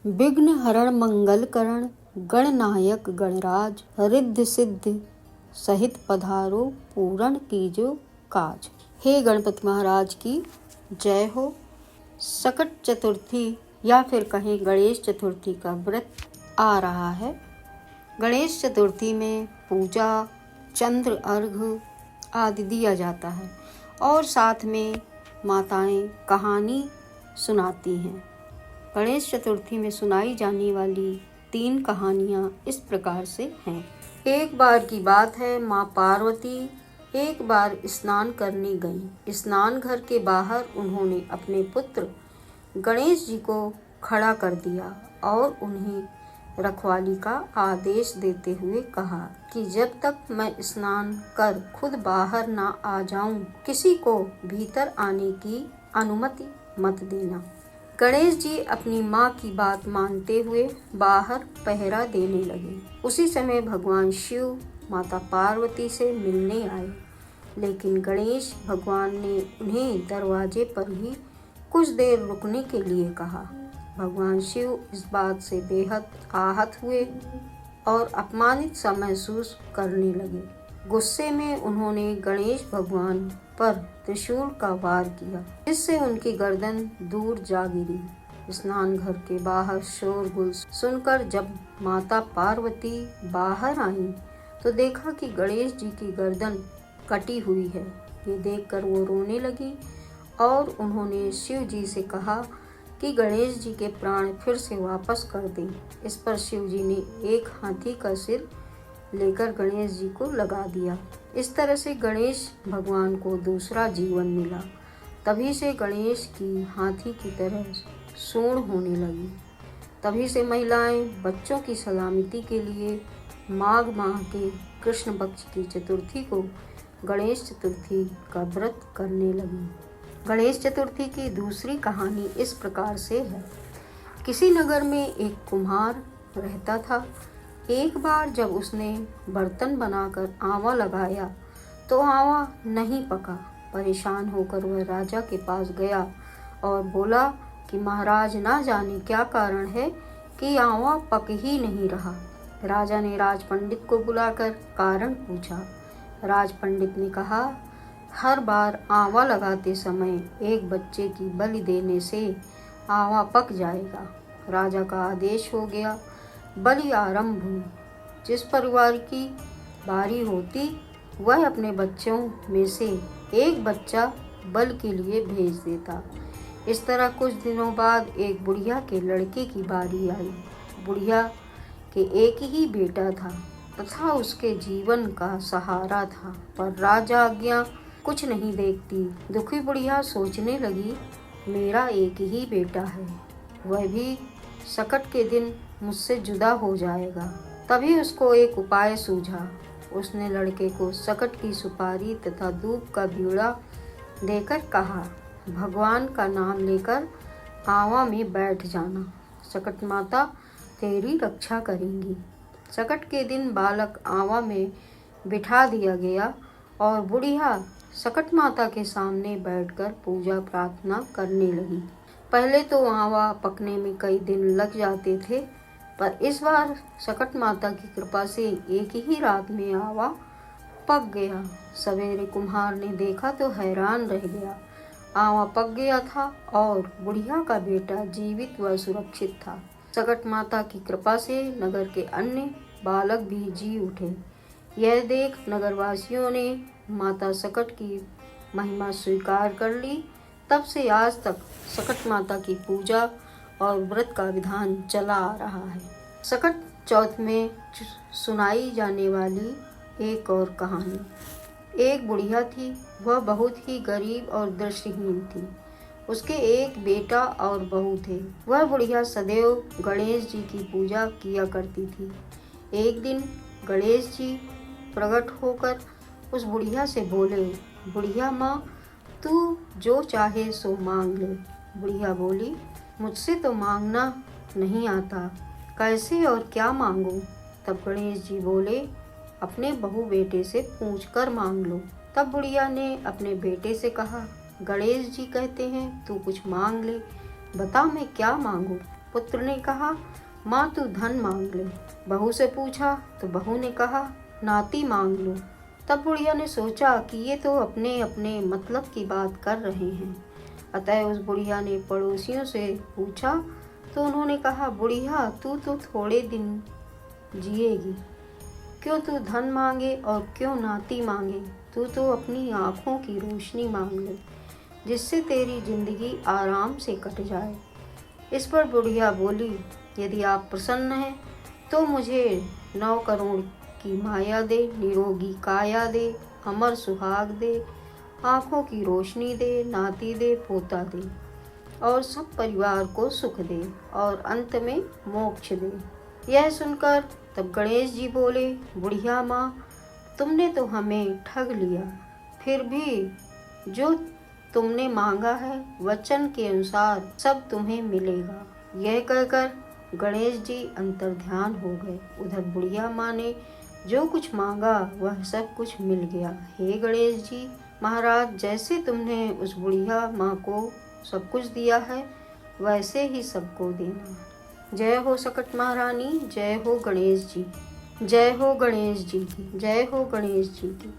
विघ्न हरण मंगल करण गणनायक गणराज रिद्धि सिद्धि सहित पधारो पूर्ण कीजो काज। हे गणपति महाराज की जय हो। सकट चतुर्थी या फिर कहें गणेश चतुर्थी का व्रत आ रहा है। गणेश चतुर्थी में पूजा, चंद्र अर्घ आदि दिया जाता है और साथ में माताएं कहानी सुनाती हैं। गणेश चतुर्थी में सुनाई जाने वाली 3 कहानियाँ इस प्रकार से हैं। एक बार की बात है, माँ पार्वती एक बार स्नान करने गईं। स्नान घर के बाहर उन्होंने अपने पुत्र गणेश जी को खड़ा कर दिया और उन्हें रखवाली का आदेश देते हुए कहा कि जब तक मैं स्नान कर खुद बाहर ना आ जाऊं, किसी को भीतर आने की अनुमति मत देना। गणेश जी अपनी माँ की बात मानते हुए बाहर पहरा देने लगे। उसी समय भगवान शिव माता पार्वती से मिलने आए, लेकिन गणेश भगवान ने उन्हें दरवाजे पर ही कुछ देर रुकने के लिए कहा। भगवान शिव इस बात से बेहद आहत हुए और अपमानित सा महसूस करने लगे। गुस्से में उन्होंने गणेश भगवान पर त्रिशूल का वार किया, जिससे उनकी गर्दन दूर जा गिरी। स्नान घर के बाहर शोरगुल सुनकर जब माता पार्वती बाहर आईं, तो देखा कि गणेश जी की गर्दन कटी हुई है। ये देखकर वो रोने लगी और उन्होंने शिव जी से कहा कि गणेश जी के प्राण फिर से वापस कर दें। इस पर शिव जी ने एक हाथी का सिर लेकर गणेश जी को लगा दिया। इस तरह से गणेश भगवान को दूसरा जीवन मिला। तभी से गणेश की हाथी की तरह सूंड होने लगी। तभी से महिलाएं बच्चों की सलामती के लिए माघ माह के कृष्ण पक्ष की चतुर्थी को गणेश चतुर्थी का व्रत करने लगी। गणेश चतुर्थी की दूसरी कहानी इस प्रकार से है। किसी नगर में एक कुम्हार रहता था। एक बार जब उसने बर्तन बनाकर आंवा लगाया तो आंवा नहीं पका। परेशान होकर वह राजा के पास गया और बोला कि महाराज, ना जाने क्या कारण है कि आंवा पक ही नहीं रहा। राजा ने राज पंडित को बुलाकर कारण पूछा। राज पंडित ने कहा, हर बार आंवा लगाते समय एक बच्चे की बलि देने से आंवा पक जाएगा। राजा का आदेश हो गया। बलि आरंभ हुई। जिस परिवार की बारी होती वह अपने बच्चों में से एक बच्चा बलि के लिए भेज देता। इस तरह कुछ दिनों बाद एक बुढ़िया के लड़के की बारी आई। बुढ़िया के एक ही बेटा था तथा उसके जीवन का सहारा था, पर राजा आज्ञा कुछ नहीं देखती। दुखी बुढ़िया सोचने लगी, मेरा एक ही बेटा है, वह भी सकट के दिन मुझसे जुदा हो जाएगा। तभी उसको एक उपाय सूझा। उसने लड़के को सकट की सुपारी तथा दूब का बीड़ा देकर कहा, भगवान का नाम लेकर आंवा में बैठ जाना, सकट माता तेरी रक्षा करेंगी। सकट के दिन बालक आंवा में बिठा दिया गया और बुढ़िया सकट माता के सामने बैठकर पूजा प्रार्थना करने लगी। पहले तो आंवा पकने में कई दिन लग जाते थे, पर इस बार सकट माता की कृपा से एक ही रात में आंवा पक गया। सवेरे कुम्हार ने देखा तो हैरान रह गया। आंवा पक गया था और बुढ़िया का बेटा जीवित व सुरक्षित था। सकट माता की कृपा से नगर के अन्य बालक भी जी उठे। यह देख नगरवासियों ने माता सकट की महिमा स्वीकार कर ली। तब से आज तक सकट माता की पूजा और व्रत का विधान चला आ रहा है। सकट चौथ में सुनाई जाने वाली एक और कहानी। एक बुढ़िया थी, वह बहुत ही गरीब और दृष्टिहीन थी। उसके एक बेटा और बहू थे। वह बुढ़िया सदैव गणेश जी की पूजा किया करती थी। एक दिन गणेश जी प्रकट होकर उस बुढ़िया से बोले, बुढ़िया माँ, तू जो चाहे सो मांग ले। बुढ़िया बोली, मुझसे तो मांगना नहीं आता, कैसे और क्या मांगूं? तब गणेश जी बोले, अपने बहू बेटे से पूछ कर मांग लो। तब बुढ़िया ने अपने बेटे से कहा, गणेश जी कहते हैं तू कुछ मांग ले, बता मैं क्या मांगूं? पुत्र ने कहा, माँ तू धन मांग ले। बहू से पूछा तो बहू ने कहा, नाती मांग लो। तब बुढ़िया ने सोचा कि ये तो अपने अपने मतलब की बात कर रहे हैं। अतः उस बुढ़िया ने पड़ोसियों से पूछा तो उन्होंने कहा, बुढ़िया तू तो थोड़े दिन जिएगी, क्यों तू धन मांगे और क्यों नाती मांगे? तू तो अपनी आँखों की रोशनी मांग ले, जिससे तेरी जिंदगी आराम से कट जाए। इस पर बुढ़िया बोली, यदि आप प्रसन्न हैं तो मुझे 9 करोड़ की माया दे, निरोगी काया दे, अमर सुहाग दे, आँखों की रोशनी दे, नाती दे, पोता दे और सब परिवार को सुख दे और अंत में मोक्ष दे। यह सुनकर तब गणेश जी बोले, बुढ़िया माँ, तुमने तो हमें ठग लिया, फिर भी जो तुमने मांगा है वचन के अनुसार सब तुम्हें मिलेगा। यह कहकर गणेश जी अंतर्ध्यान हो गए। उधर बुढ़िया माँ ने जो कुछ मांगा वह सब कुछ मिल गया। हे गणेश जी महाराज, जैसे तुमने उस बुढ़िया माँ को सब कुछ दिया है वैसे ही सबको देना। जय हो सकट महारानी, जय हो गणेश जी, जय हो गणेश जी की, जय हो गणेश जी की।